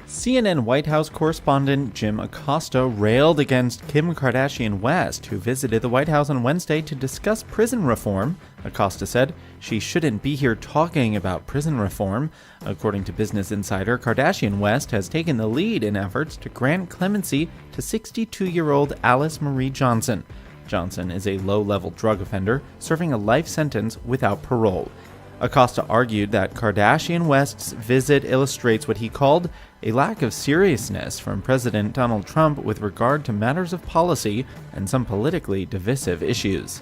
CNN White House correspondent Jim Acosta railed against Kim Kardashian West, who visited the White House on Wednesday to discuss prison reform. Acosta said she shouldn't be here talking about prison reform. According to Business Insider, Kardashian West has taken the lead in efforts to grant clemency to 62-year-old Alice Marie Johnson. Johnson is a low-level drug offender serving a life sentence without parole. Acosta argued that Kardashian West's visit illustrates what he called a lack of seriousness from President Donald Trump with regard to matters of policy and some politically divisive issues.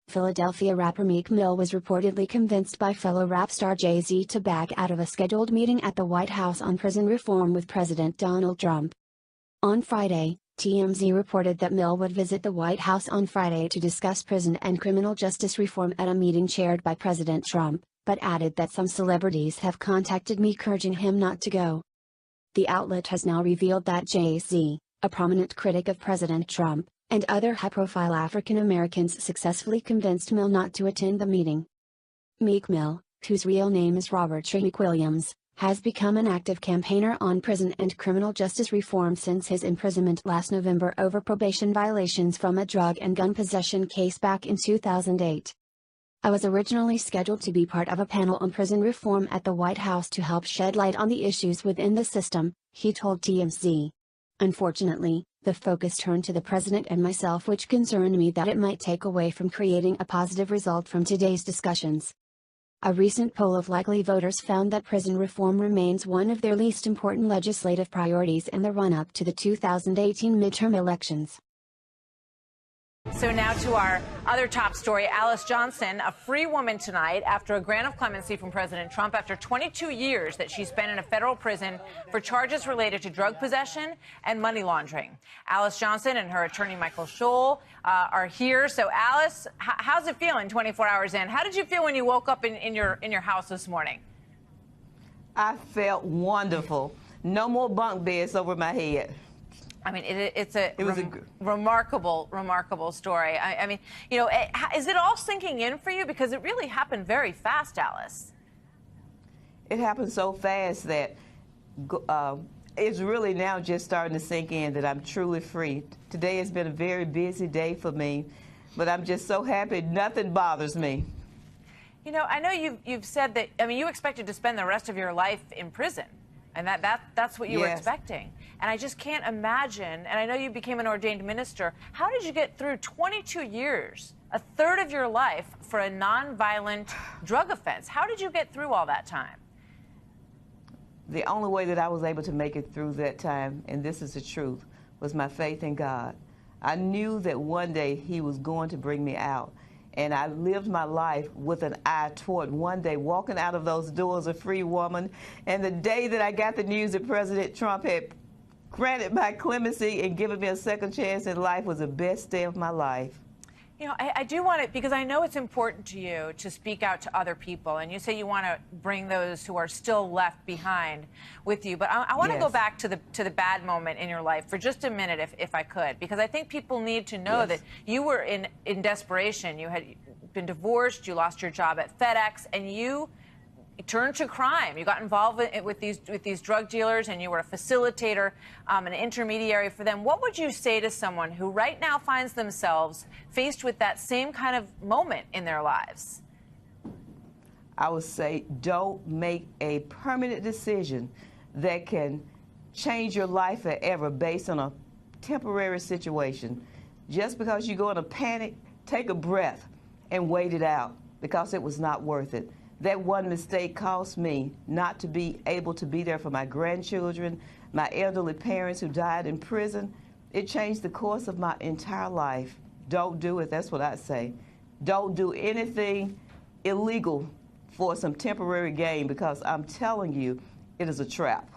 Philadelphia rapper Meek Mill was reportedly convinced by fellow rap star Jay-Z to back out of a scheduled meeting at the White House on prison reform with President Donald Trump. On Friday, TMZ reported that Mill would visit the White House on Friday to discuss prison and criminal justice reform at a meeting chaired by President Trump, but added that some celebrities have contacted Meek urging him not to go. The outlet has now revealed that Jay-Z, a prominent critic of President Trump, and other high-profile African Americans successfully convinced Mill not to attend the meeting. Meek Mill, whose real name is Robert Shrieck Williams, has become an active campaigner on prison and criminal justice reform since his imprisonment last November over probation violations from a drug and gun possession case back in 2008. "I was originally scheduled to be part of a panel on prison reform at the White House to help shed light on the issues within the system," he told TMZ. "Unfortunately, the focus turned to the president and myself, which concerned me that it might take away from creating a positive result from today's discussions." A recent poll of likely voters found that prison reform remains one of their least important legislative priorities in the run-up to the 2018 midterm elections. So now to our other top story. Alice Johnson, a free woman tonight after a grant of clemency from President Trump after 22 years that she spent in a federal prison for charges related to drug possession and money laundering. Alice Johnson and her attorney Michael Scholl are here. So Alice, how's it feeling 24 hours in? How did you feel when you woke up in your house this morning? I felt wonderful. No more bunk beds over my head. I mean, it was a remarkable story. I mean, you know, is it all sinking in for you? Because it really happened very fast, Alice. It happened so fast that it's really now just starting to sink in that I'm truly free. Today has been a very busy day for me, but I'm just so happy nothing bothers me. You know, I know you've said that, I mean, you expected to spend the rest of your life in prison. And that's what you were expecting. And I just can't imagine, and I know you became an ordained minister, how did you get through 22 years, a third of your life, for a nonviolent drug offense? How did you get through all that time? The only way that I was able to make it through that time, and this is the truth, was my faith in God. I knew that one day He was going to bring me out. And I lived my life with an eye toward one day walking out of those doors a free woman. And the day that I got the news that President Trump had granted my clemency and given me a second chance in life was the best day of my life. You know, I do want to, because I know it's important to you to speak out to other people, and you say you want to bring those who are still left behind with you. But I want to go back to the bad moment in your life for just a minute, if I could, because I think people need to know that you were in desperation. You had been divorced, you lost your job at FedEx, and you turned to crime. You got involved with these drug dealers, and you were a facilitator, an intermediary for them. What would you say to someone who right now finds themselves faced with that same kind of moment in their lives? I would say, don't make a permanent decision that can change your life forever based on a temporary situation. Just because you go in a panic, take a breath and wait it out, because it was not worth it. That one mistake cost me not to be able to be there for my grandchildren, my elderly parents who died in prison. It changed the course of my entire life. Don't do it. That's what I say. Don't do anything illegal for some temporary gain, because I'm telling you, it is a trap.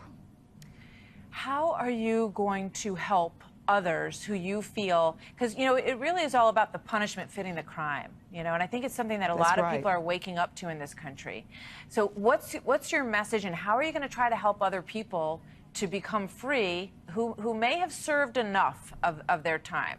How are you going to help others who you feel, because, you know, it really is all about the punishment fitting the crime, you know, and I think it's something that a lot of people are waking up to in this country. So what's your message, and how are you going to try to help other people to become free who may have served enough of their time?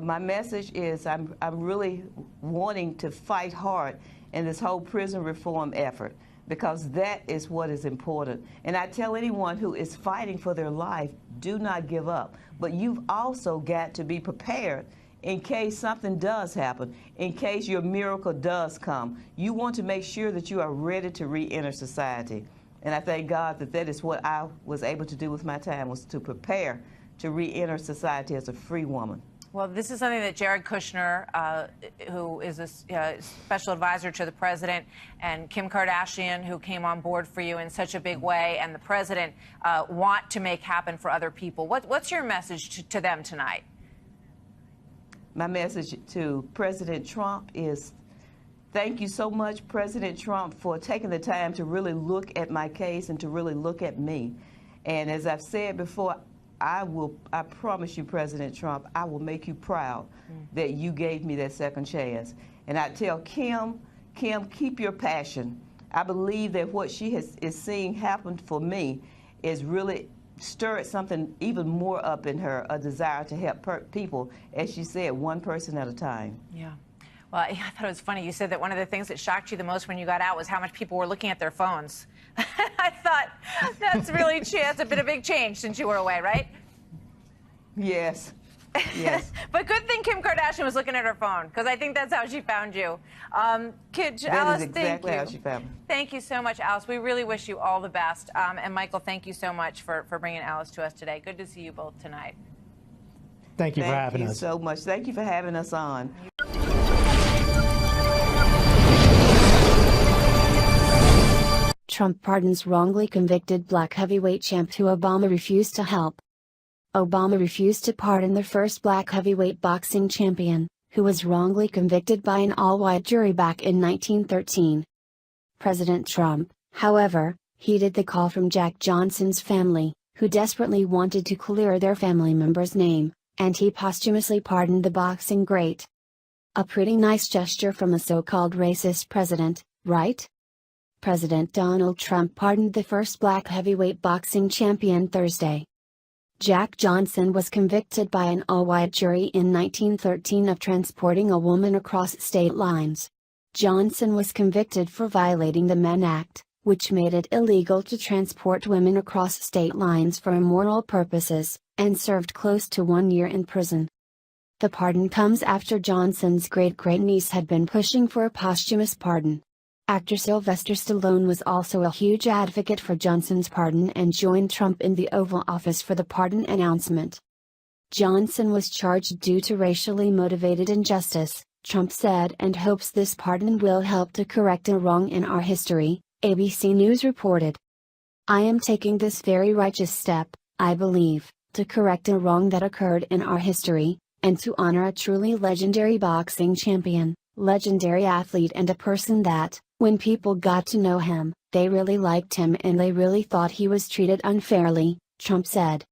My message is I'm really wanting to fight hard in this whole prison reform effort, because that is what is important. And I tell anyone who is fighting for their life, do not give up. But you've also got to be prepared in case something does happen, in case your miracle does come. You want to make sure that you are ready to re-enter society. And I thank God that that is what I was able to do with my time, was to prepare to re-enter society as a free woman. Well, this is something that Jared Kushner, who is a special advisor to the president, and Kim Kardashian, who came on board for you in such a big way, and the president want to make happen for other people. What's your message to them tonight? My message to President Trump is, thank you so much, President Trump, for taking the time to really look at my case and to really look at me. And as I've said before, I promise you, President Trump, I will make you proud that you gave me that second chance. And I tell Kim, keep your passion. I believe that what she is seeing happen for me is really stirred something even more up in her, a desire to help people, as she said, one person at a time. Yeah. Well, I thought it was funny. You said that one of the things that shocked you the most when you got out was how much people were looking at their phones. I thought, that's really, that's a bit of a big change since you were away, right? Yes. Yes. But good thing Kim Kardashian was looking at her phone, because I think that's how she found you. That Alice, is exactly thank you. how she found me. Thank you so much, Alice. We really wish you all the best. And Michael, thank you so much for bringing Alice to us today. Good to see you both tonight. Thank you for having us. Thank you so much. Thank you for having us on. Trump pardons wrongly convicted black heavyweight champ who Obama refused to help. Obama refused to pardon the first black heavyweight boxing champion, who was wrongly convicted by an all-white jury back in 1913. President Trump, however, heeded the call from Jack Johnson's family, who desperately wanted to clear their family member's name, and he posthumously pardoned the boxing great. A pretty nice gesture from a so-called racist president, right? President Donald Trump pardoned the first black heavyweight boxing champion Thursday. Jack Johnson was convicted by an all-white jury in 1913 of transporting a woman across state lines. Johnson was convicted for violating the Mann Act, which made it illegal to transport women across state lines for immoral purposes, and served close to 1 year in prison. The pardon comes after Johnson's great-great-niece had been pushing for a posthumous pardon. Actor Sylvester Stallone was also a huge advocate for Johnson's pardon and joined Trump in the Oval Office for the pardon announcement. Johnson was charged due to racially motivated injustice, Trump said, and hopes this pardon will help to correct a wrong in our history, ABC News reported. I am taking this very righteous step, I believe, to correct a wrong that occurred in our history, and to honor a truly legendary boxing champion, legendary athlete, and a person that, when people got to know him, they really liked him and they really thought he was treated unfairly, Trump said.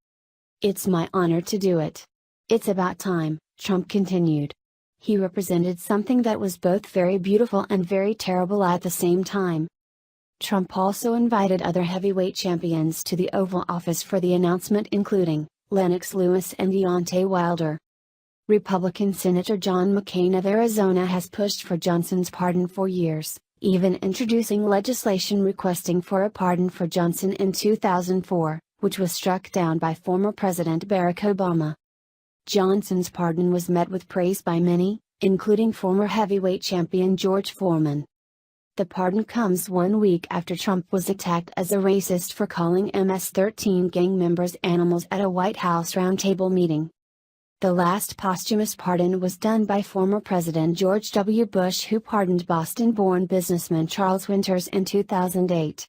It's my honor to do it. It's about time, Trump continued. He represented something that was both very beautiful and very terrible at the same time. Trump also invited other heavyweight champions to the Oval Office for the announcement, including Lennox Lewis and Deontay Wilder. Republican Senator John McCain of Arizona has pushed for Johnson's pardon for years, even introducing legislation requesting for a pardon for Johnson in 2004, which was struck down by former President Barack Obama. Johnson's pardon was met with praise by many, including former heavyweight champion George Foreman. The pardon comes 1 week after Trump was attacked as a racist for calling MS-13 gang members animals at a White House roundtable meeting. The last posthumous pardon was done by former President George W. Bush, who pardoned Boston-born businessman Charles Winters in 2008.